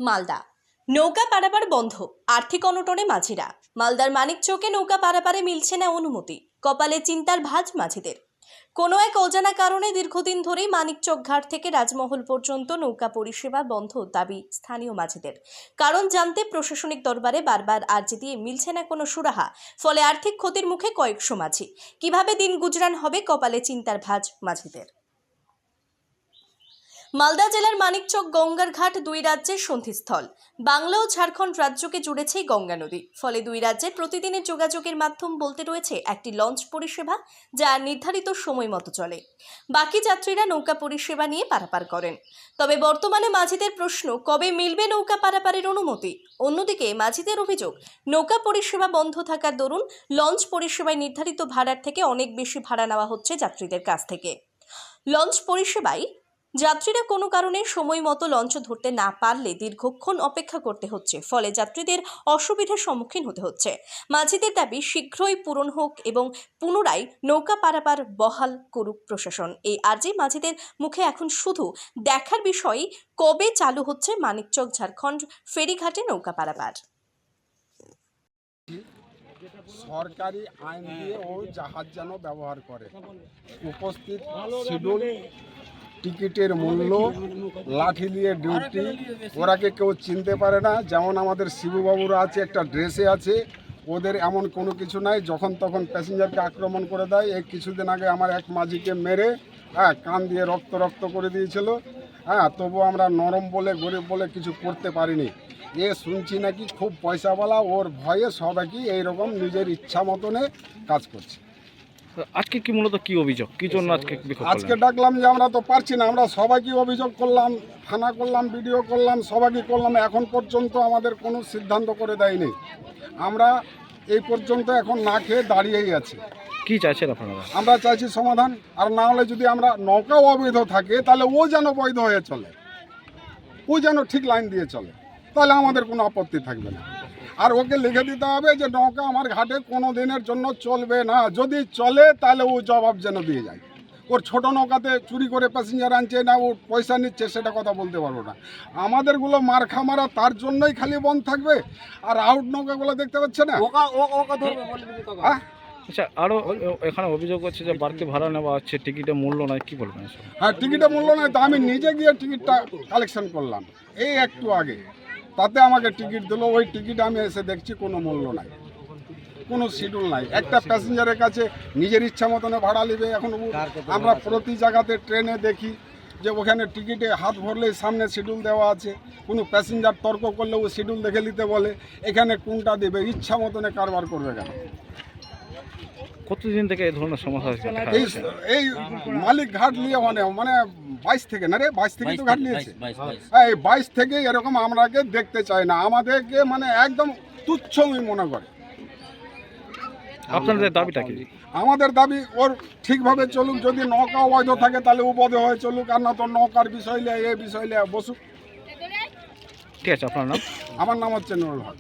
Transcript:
মালদা নৌকা পারাপার বন্ধ, আর্থিক অনটনে মাঝিরা। মালদার মানিকচকে নৌকা পারাপারে মিলছে না অনুমতি, কপালে চিন্তার ভাঁজ মাঝিদের। কোনো এক অজানা কারণে দীর্ঘদিন ধরেই মানিকচক ঘাট থেকে রাজমহল পর্যন্ত নৌকা পরিষেবা বন্ধ দাবি স্থানীয় মাঝিদের। কারণ জানতে প্রশাসনিক দরবারে বারবার আর্জি দিয়ে মিলছে না কোনো সুরাহা, ফলে আর্থিক ক্ষতির মুখে কয়েকশো মাঝি। কিভাবে দিন গুজরান হবে, কপালে চিন্তার ভাঁজ মাঝিদের। মালদা জেলার মানিকচক গঙ্গার ঘাট দুই রাজ্যের সন্ধিস্থল। বাংলা ও ঝাড়খণ্ড রাজ্যকে জুড়েছে গঙ্গা নদী, ফলে দুই রাজ্যের প্রতিদিনের যোগাযোগের মাধ্যম বলতে রয়েছে একটি লঞ্চ পরিষেবা, যা নির্ধারিত সময় মতো চলে। বাকি যাত্রীরা নৌকা পরিষেবা নিয়ে পারাপার করেন। তবে বর্তমানে মাঝিদের প্রশ্ন, কবে মিলবে নৌকা পারাপারের অনুমতি? অন্যদিকে মাঝিদের অভিযোগ, নৌকা পরিষেবা বন্ধ থাকার দরুন লঞ্চ পরিষেবায় নির্ধারিত ভাড়ার থেকে অনেক বেশি ভাড়া নেওয়া হচ্ছে যাত্রীদের কাছ থেকে। লঞ্চ পরিষেবায় যাত্রীরা কোনো কারণে সময় মতো লঞ্চ ধরতে না পারলে দীর্ঘক্ষণ অপেক্ষা করতে হচ্ছে, ফলে যাত্রীদের অসুবিধার সম্মুখীন হতে হচ্ছে। মাঝিদের দাবি শীঘ্রই পূরণ হোক এবং পুনরায় নৌকা পারাপার বহাল করুক প্রশাসন। এই আর্জি মাঝিদের মুখে এখন শুধু দেখার বিষয়, কবে চালু হচ্ছে মানিকচক ঝাড়খণ্ড ফেরিঘাটে নৌকা পারাপার। সরকারি আইন দিয়ে ও জাহাজ যেন ব্যবহার করে, উপস্থিত শিডিউল, টিকিটের মূল্য, লাঠি দিয়ে ডিউটি, ওরাকে কেউ চিনতে পারে না। যেমন আমাদের শিবুবাবুরা আছে, একটা ড্রেসে আছে, ওদের এমন কোনো কিছু নাই, যখন তখন প্যাসেঞ্জারকে আক্রমণ করে দেয়। এই কিছুদিন আগে আমার এক মাঝিকে মেরে কান দিয়ে রক্ত করে দিয়েছিল। তবু আমরা নরম বলে, গরিব বলে কিছু করতে পারিনি। শুনছি নাকি খুব পয়সাওয়ালা, ওর ভয়ে সবাইকে এইরকম নিজের ইচ্ছা মতনে কাজ করছে। আজকে কি মূলত কি অভিযোগ, কি জন্য আজকে ডাকলাম যে আমরা তো পারছি না, আমরা সবাইকে অভিযোগ করলাম, থানা করলাম, ভিডিও করলাম, সবাইকে করলাম, এখন পর্যন্ত আমাদের কোনো সিদ্ধান্ত করে দেয়নি। আমরা এই পর্যন্ত এখন না খেয়ে দাঁড়িয়েই আছি। কি চাইছেন আপনারা? আমরা চাইছি সমাধান, আর না হলে যদি আমরা নৌকাও অবৈধ থাকে তাহলে ও যেন বৈধ হয়ে চলে, ও যেন ঠিক লাইন দিয়ে চলে, তাহলে আমাদের কোনো আপত্তি থাকবে না। আর ওকে লিখে দিতে হবে যে নৌকা আমার ঘাটে কোনো দিনের জন্য চলবে না, যদি চলে তাহলে ও জবাব যেন দিয়ে যায়। ওর ছোট নৌকাতে চুরি করে প্যাসেঞ্জার আনছে না, ও পয়সা নিচ্ছে, সেটা কথা বলতে পারবো না। আমাদেরগুলো মারখা মারা, তার জন্যই খালি বন্ধ থাকবে। আর আউট নৌকাগুলো দেখতে পাচ্ছে না। আচ্ছা, আরও এখানে অভিযোগ হচ্ছে যে বাড়তি ভাড়া নেওয়া হচ্ছে, টিকিটের মূল্য নয়, কি বলবেন? হ্যাঁ, টিকিটের মূল্য নয়, তা আমি নিজে গিয়ে টিকিটটা কালেকশন করলাম এই একটু আগে, তাতে আমাকে টিকিট দিল। ওই টিকিট আমি এসে দেখছি কোনো মূল্য নাই, কোনো শিডিউল নাই। একটা প্যাসেঞ্জারের কাছে নিজের ইচ্ছা মতনে ভাড়া নেবে। এখন আমরা প্রতি জায়গাতে ট্রেনে দেখি যে ওখানে টিকিটে হাত ভরলেই সামনে শিডিউল দেওয়া আছে, কোনো প্যাসেঞ্জার তর্ক করলে ও শিডিউল দেখে নিতে বলে। এখানে কোনটা দেবে, ইচ্ছা মতনে কারবার করবে কেন? কতদিন থেকে এই ধরনের সমস্যা হচ্ছে? এই মালিক ঘাট নিয়ে মানে 22 থেকে না রে, 22 থেকে তো ঘাট নিয়েছে। হ্যাঁ, এই 22 থেকে এরকম আমরাকে দেখতে চাই না, আমাদেরকে মানে একদম তুচ্ছই মনে করে। আপনাদের দাবিটা কি? আমাদের দাবি ওর ঠিকভাবে চলুক, যদি নৌকা অবৈধ থাকে তাহলে উবৈধ হয়ে চলুক, আর না তো নৌকার বিষয় নিয়ে এই বিষয় নিয়ে বসুক। ঠিক আছে, আপনার নাম? আমার নাম হচ্ছে নুরুল হক।